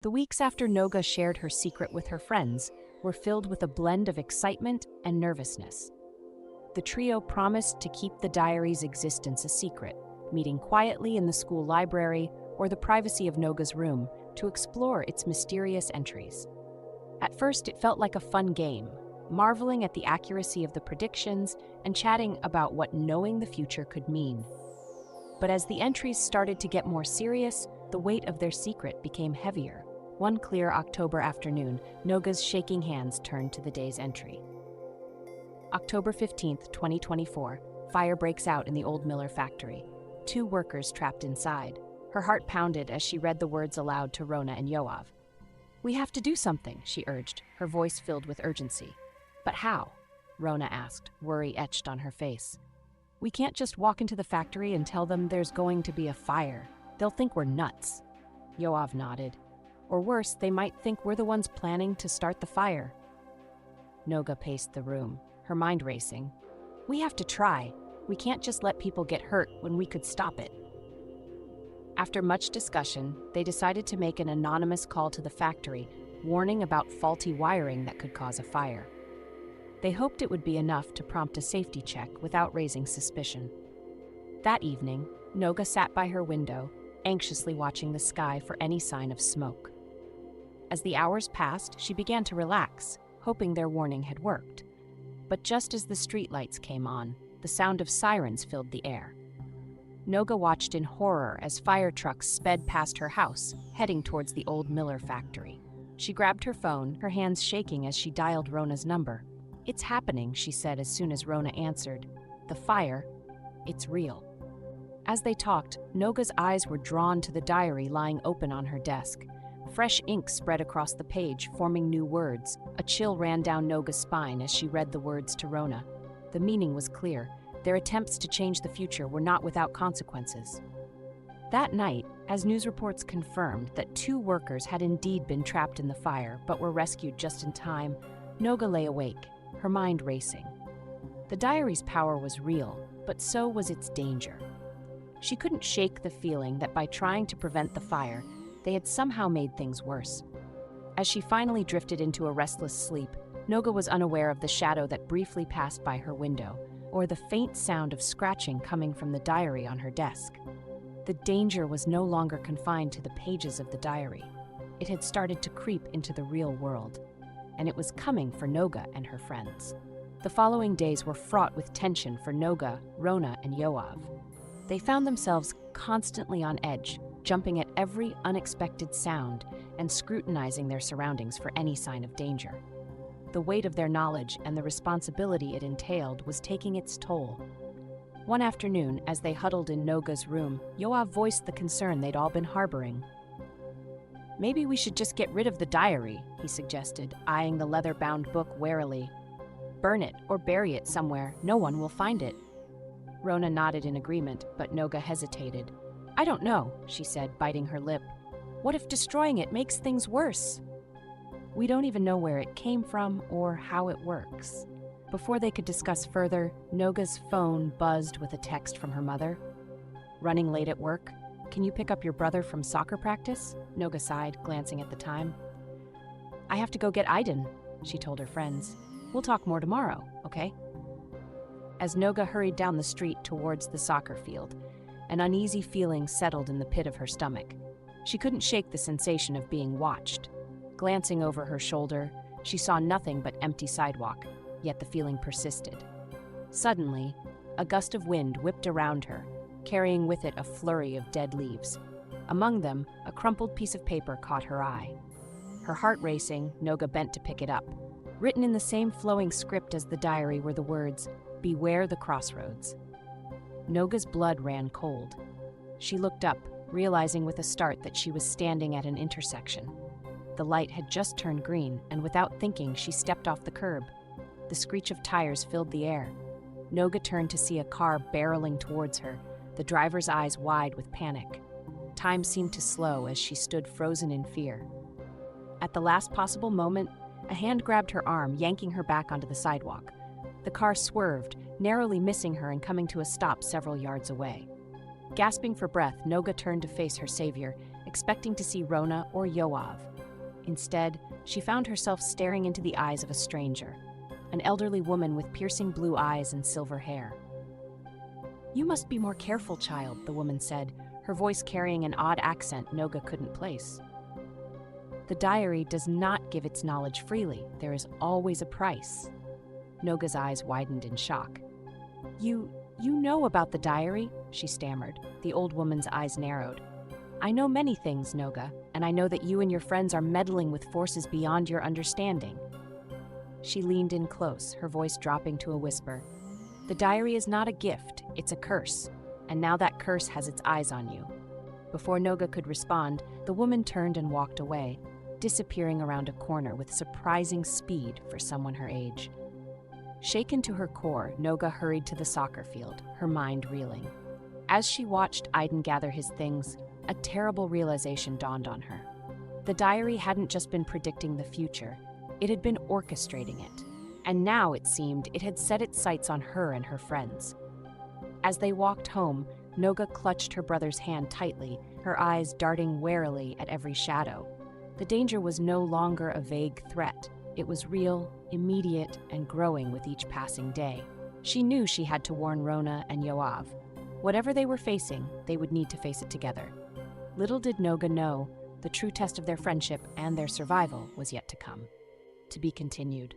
The weeks after Noga shared her secret with her friends were filled with a blend of excitement and nervousness. The trio promised to keep the diary's existence a secret, meeting quietly in the school library or the privacy of Noga's room to explore its mysterious entries. At first, it felt like a fun game, marveling at the accuracy of the predictions and chatting about what knowing the future could mean. But as the entries started to get more serious, the weight of their secret became heavier. One clear October afternoon, Noga's shaking hands turned to the day's entry. October 15th, 2024, fire breaks out in the old Miller factory. 2 workers trapped inside. Her heart pounded as she read the words aloud to Rona and Yoav. "We have to do something," she urged, her voice filled with urgency. "But how?" Rona asked, worry etched on her face. "We can't just walk into the factory and tell them there's going to be a fire. They'll think we're nuts." Yoav nodded. "Or worse, they might think we're the ones planning to start the fire." Noga paced the room, her mind racing. "We have to try. We can't just let people get hurt when we could stop it." After much discussion, they decided to make an anonymous call to the factory, warning about faulty wiring that could cause a fire. They hoped it would be enough to prompt a safety check without raising suspicion. That evening, Noga sat by her window, anxiously watching the sky for any sign of smoke. As the hours passed, she began to relax, hoping their warning had worked. But just as the streetlights came on, the sound of sirens filled the air. Noga watched in horror as fire trucks sped past her house, heading towards the old Miller factory. She grabbed her phone, her hands shaking as she dialed Rona's number. "It's happening," she said as soon as Rona answered. "The fire, it's real." As they talked, Noga's eyes were drawn to the diary lying open on her desk. Fresh ink spread across the page, forming new words. A chill ran down Noga's spine as she read the words to Rona. The meaning was clear. Their attempts to change the future were not without consequences. That night, as news reports confirmed that 2 workers had indeed been trapped in the fire but were rescued just in time, Noga lay awake, her mind racing. The diary's power was real, but so was its danger. She couldn't shake the feeling that by trying to prevent the fire, they had somehow made things worse. As she finally drifted into a restless sleep, Noga was unaware of the shadow that briefly passed by her window, or the faint sound of scratching coming from the diary on her desk. The danger was no longer confined to the pages of the diary. It had started to creep into the real world, and it was coming for Noga and her friends. The following days were fraught with tension for Noga, Rona, and Yoav. They found themselves constantly on edge, jumping at every unexpected sound and scrutinizing their surroundings for any sign of danger. The weight of their knowledge and the responsibility it entailed was taking its toll. One afternoon, as they huddled in Noga's room, Yoav voiced the concern they'd all been harboring. "Maybe we should just get rid of the diary," he suggested, eyeing the leather-bound book warily. "Burn it or bury it somewhere. No one will find it." Rona nodded in agreement, but Noga hesitated. "I don't know," she said, biting her lip. "What if destroying it makes things worse?" "We don't even know where it came from or how it works." Before they could discuss further, Noga's phone buzzed with a text from her mother. "Running late at work? Can you pick up your brother from soccer practice?" Noga sighed, glancing at the time. "I have to go get Aiden," she told her friends. "We'll talk more tomorrow, okay?" As Noga hurried down the street towards the soccer field, an uneasy feeling settled in the pit of her stomach. She couldn't shake the sensation of being watched. Glancing over her shoulder, she saw nothing but empty sidewalk, yet the feeling persisted. Suddenly, a gust of wind whipped around her, carrying with it a flurry of dead leaves. Among them, a crumpled piece of paper caught her eye. Her heart racing, Noga bent to pick it up. Written in the same flowing script as the diary were the words, "Beware the crossroads." Noga's blood ran cold. She looked up, realizing with a start that she was standing at an intersection. The light had just turned green, and without thinking, she stepped off the curb. The screech of tires filled the air. Noga turned to see a car barreling towards her, the driver's eyes wide with panic. Time seemed to slow as she stood frozen in fear. At the last possible moment, a hand grabbed her arm, yanking her back onto the sidewalk. The car swerved, narrowly missing her and coming to a stop several yards away. Gasping for breath, Noga turned to face her savior, expecting to see Rona or Yoav. Instead, she found herself staring into the eyes of a stranger, an elderly woman with piercing blue eyes and silver hair. "You must be more careful, child," the woman said, her voice carrying an odd accent Noga couldn't place. "The diary does not give its knowledge freely. There is always a price." Noga's eyes widened in shock. You know about the diary?" she stammered. The old woman's eyes narrowed. "I know many things, Noga, and I know that you and your friends are meddling with forces beyond your understanding." She leaned in close, her voice dropping to a whisper. "The diary is not a gift, it's a curse, and now that curse has its eyes on you." Before Noga could respond, the woman turned and walked away, disappearing around a corner with surprising speed for someone her age. Shaken to her core, Noga hurried to the soccer field, her mind reeling. As she watched Aiden gather his things, a terrible realization dawned on her. The diary hadn't just been predicting the future, it had been orchestrating it. And now, it seemed, it had set its sights on her and her friends. As they walked home, Noga clutched her brother's hand tightly, her eyes darting warily at every shadow. The danger was no longer a vague threat. It was real, immediate, and growing with each passing day. She knew she had to warn Rona and Yoav. Whatever they were facing, they would need to face it together. Little did Noga know, the true test of their friendship and their survival was yet to come. To be continued.